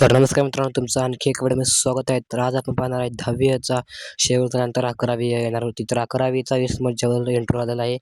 तर नमस्कार मित्रांनो, तुमचं आणखी एक वेळेस स्वागत आहे. तर आज आपण पाहणार आहे 10वीचा शेवटचा नंतर 11वी येणार होती. तर 11वीचा 20 मार्चवर इंट्रो आलेला आहे.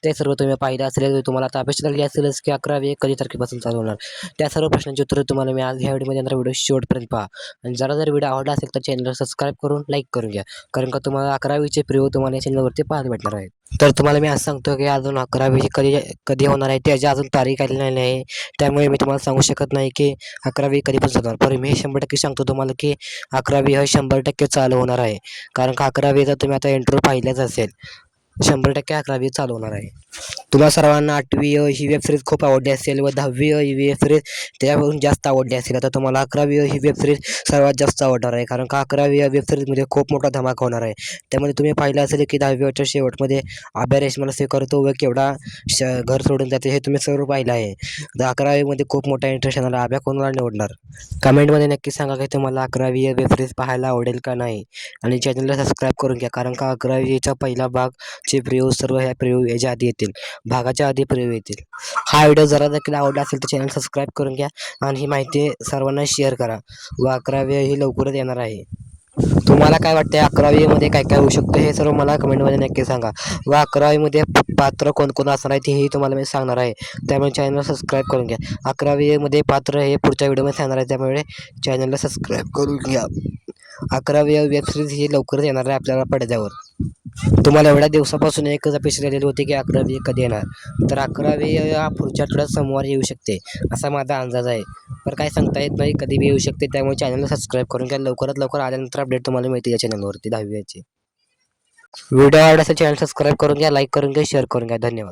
ते सर्व तुम्ही पाहिलं असेल. तुम्हाला आता अपेक्षा लागली असेलच की 11वी कधी तारखेपासून चालू होणार. त्या सर्व प्रश्नांची उत्तरं तुम्हाला मी आज ह्या व्हिडिओमध्ये देणार. व्हिडिओ शेवटपर्यंत पहा आणि जर व्हिडिओ आवडला असेल तर चॅनलला सबस्क्राईब करून लाईक करून घ्या, कारण का तुम्हाला 11वीचे प्रिव्ह्यू तुम्हाला या चॅनलवरती पाहायला भेटणार आहे. तर तुम्हाला मी असं सांगतो की अजून 11वी कधी कधी होणार आहे त्याची अजून तारीख आलेली नाही. त्यामुळे मी तुम्हाला सांगू शकत नाही की 11वी कधीपासून होणार. पण मी 100% सांगतो तुम्हाला की 11वी हे 100% चालू होणार आहे. कारण का 11वीचा तुम्ही आता इंट्रो पाहिलाच असेल. 100% 11वी चालू होणार आहे. तुम्हा सर्वांना 8वी ही वेब सिरीज खूप आवडली असेल व 10वी ही वेब सिरीज त्याच्यापासून जास्त आवडली असेल. आता तुम्हाला 11वी ही वेब सिरीज सर्वात जास्त आवडणार आहे, कारण का 11वी या वेब सिरीजमध्ये खूप मोठा धमाका होणार आहे. त्यामध्ये तुम्ही पाहिलं असेल की 10वीच्या शेवटमध्ये आभ्या रेशमाला स्वीकारतो व केवढा घर सोडून जाते हे तुम्ही सर्व पाहिलं आहे. 11वीमध्ये खूप मोठा इंटरेस्ट येणार. आभ्या कोणाला निवडणार? कमेंटमध्ये नक्की सांगा की तुम्हाला 11वी या वेब सिरीज पाहायला आवडेल का नाही, आणि चॅनलला सबस्क्राईब करून घ्या, कारण का 11वीचा पहिला भागचे प्रिव्ह्यू सर्व ह्या प्रिव्ह्यू याच्या आधी येतील, भागाच्या आधी प्रिव्ह्यू येतील. हा व्हिडिओ जरा देखील आवडला असेल तर चॅनल सबस्क्राईब करून घ्या आणि ही माहिती सर्वांना शेअर करा. व 11वी ही लवकरच येणार आहे. तुम्हाला काय वाटते 11वीमध्ये काय काय होऊ शकतं हे सर्व मला कमेंटमध्ये नक्की सांगा. व 11वीमध्ये पात्र कोणकोण असणार आहे हेही तुम्हाला मी सांगणार आहे. त्यामुळे चॅनलला सबस्क्राईब करून घ्या. 11वीमध्ये पात्र हे पुढच्या व्हिडिओमध्ये सांगणार आहे, त्यामुळे चॅनलला सबस्क्राईब करून घ्या. 11वी वेब सिरीज ही लवकरच येणार आहे आपल्याला पडद्यावर. तुम्हाला एवढ्या दिवसापासून एकच अपेक्षा राहिलेली होती की 11वी कधी येणार. तर 11वी या पुढच्या आठवड्यात सोमवारी येऊ शकते असा माझा अंदाज आहे. पण काय सांगता येत नाही, कधी बी येऊ शकते. त्यामुळे चॅनलला सबस्क्राईब करून घ्या. लवकरात लवकर आल्यानंतर अपडेट तुम्हाला मिळते या चॅनलवरती 10वीची. व्हिडिओ आवडला असेल चॅनल सबस्क्राईब करून घ्या, लाईक करून घ्या, शेअर करून घ्या. धन्यवाद.